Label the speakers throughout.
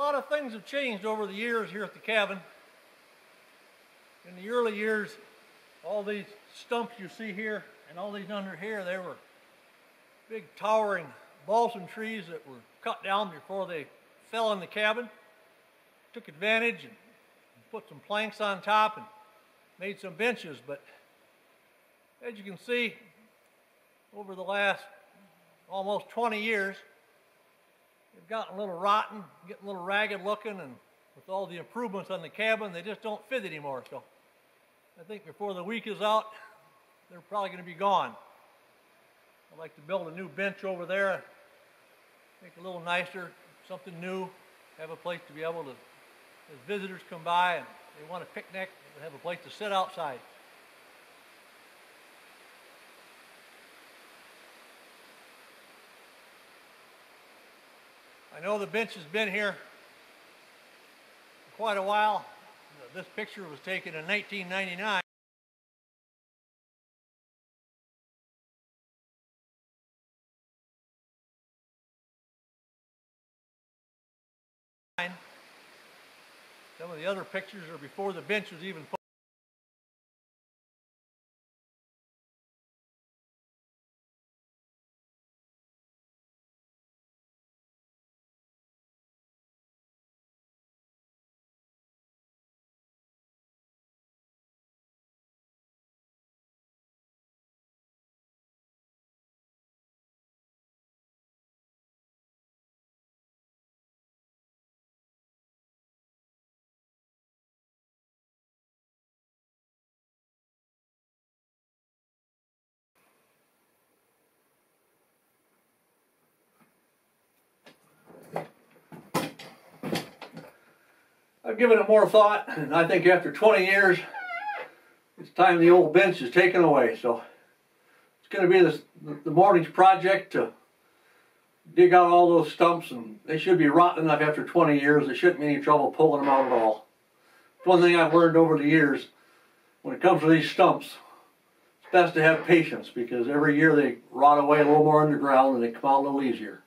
Speaker 1: lot of things have changed over the years here at the cabin. In the early years, all these stumps you see here and all these under here, they were big towering balsam trees that were cut down before they fell in the cabin. Took advantage and put some planks on top and made some benches, but as you can see, over the last almost 20 years, they've gotten a little rotten, getting a little ragged looking, and with all the improvements on the cabin, they just don't fit anymore. So I think before the week is out, they're probably going to be gone. I'd like to build a new bench over there, make it a little nicer, something new, have a place to be able to, as visitors come by and they want a picnic, they have a place to sit outside. I know the bench has been here for quite a while. This picture was taken in 1999. Some of the other pictures are before the bench was even put. I've given it more thought, and I think after 20 years, it's time the old bench is taken away. So it's going to be the morning's project to dig out all those stumps, and they should be rotten enough after 20 years. There shouldn't be any trouble pulling them out at all. It's one thing I've learned over the years. When it comes to these stumps, it's best to have patience, because every year they rot away a little more underground and they come out a little easier.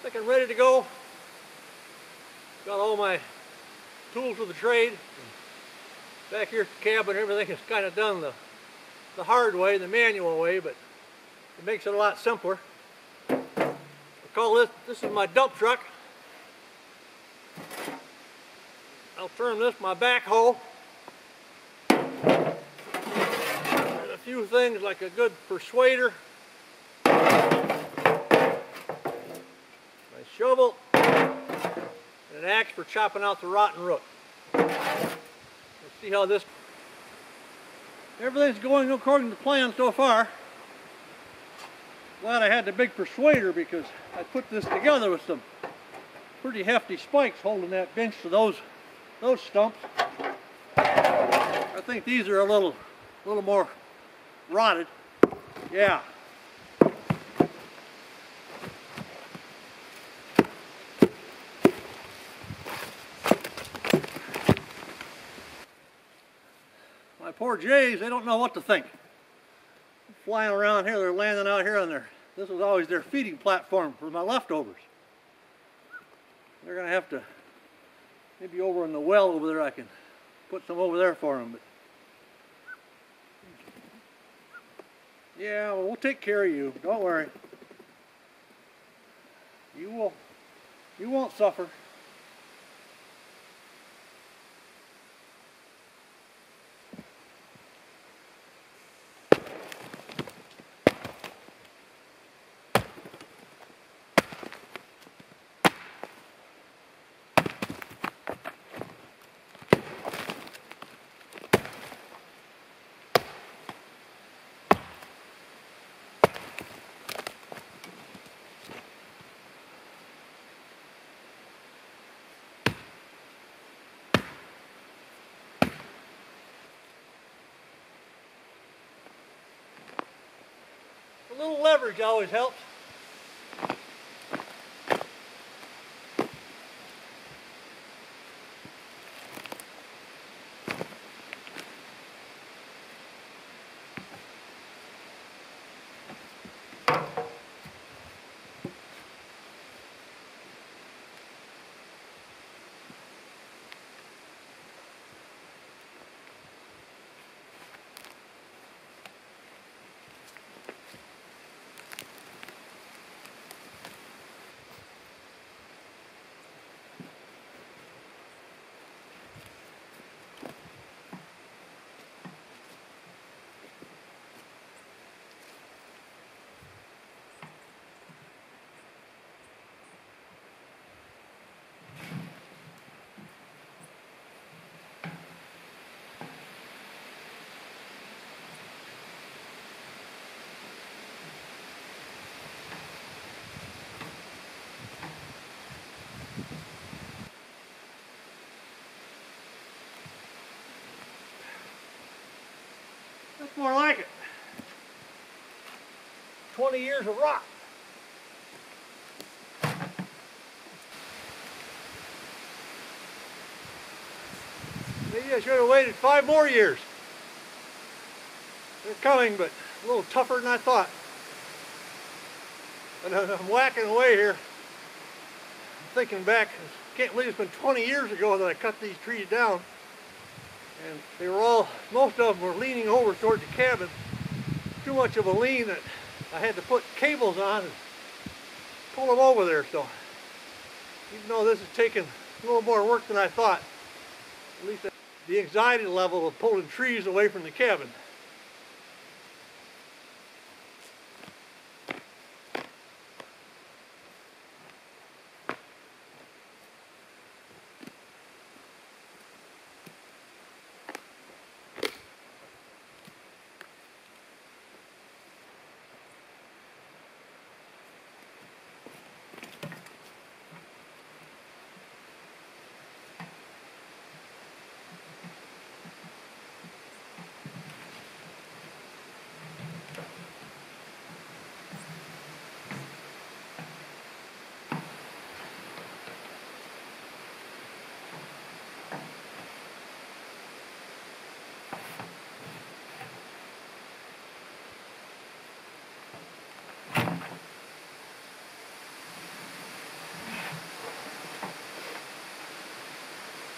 Speaker 1: I think I'm ready to go. Got all my tools of the trade. Back here at the cabin, everything is kind of done the hard way, the manual way, but it makes it a lot simpler. I call this is my dump truck. I'll term this my backhoe. And a few things like a good persuader, shovel, and an axe for chopping out the rotten root. Let's see how this... Everything's going according to plan so far. Glad I had the big persuader, because I put this together with some pretty hefty spikes holding that bench to those stumps. I think these are a little more rotted. Yeah. My poor jays, they don't know what to think. Flying around here, they're landing out here on this was always their feeding platform for my leftovers. They're going to have to, maybe over in the well over there, I can put some over there for them. But yeah, well, we'll take care of you. Don't worry. You won't suffer. A little leverage always helps. 20 years of rot. Maybe I should have waited 5 more years. They're coming, but a little tougher than I thought. And I'm whacking away here. I'm thinking back, I can't believe it's been 20 years ago that I cut these trees down. And they were all, most of them were leaning over toward the cabin. Too much of a lean that I had to put cables on and pull them over there. So even though this is taking a little more work than I thought, at least the anxiety level of pulling trees away from the cabin.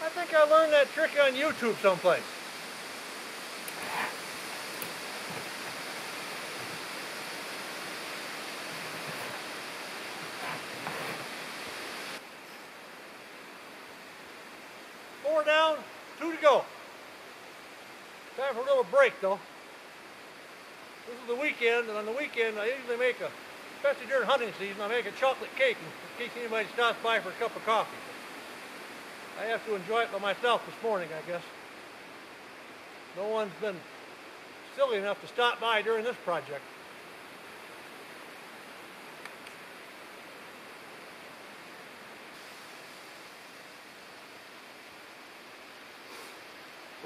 Speaker 1: I think I learned that trick on YouTube someplace. Four down, 2 to go. Time for a little break though. This is the weekend, and on the weekend I usually make especially during hunting season, I make a chocolate cake in case anybody stops by for a cup of coffee. I have to enjoy it by myself this morning, I guess. No one's been silly enough to stop by during this project.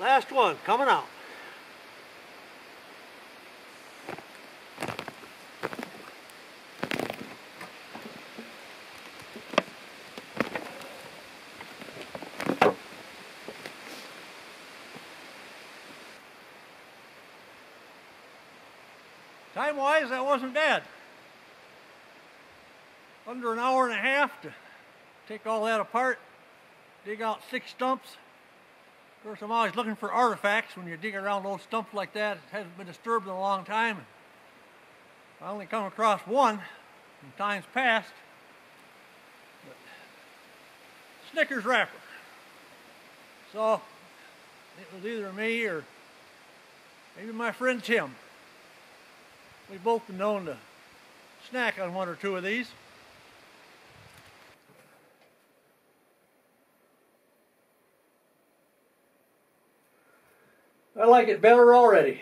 Speaker 1: Last one, coming out. Time-wise, that wasn't bad. Under an hour and a half to take all that apart, dig out 6 stumps. Of course, I'm always looking for artifacts when you're digging around those stumps like that. It hasn't been disturbed in a long time. I only come across one in times past. But Snickers wrapper. So, it was either me or maybe my friend Tim. We've both been known to snack on 1 or 2 of these. I like it better already.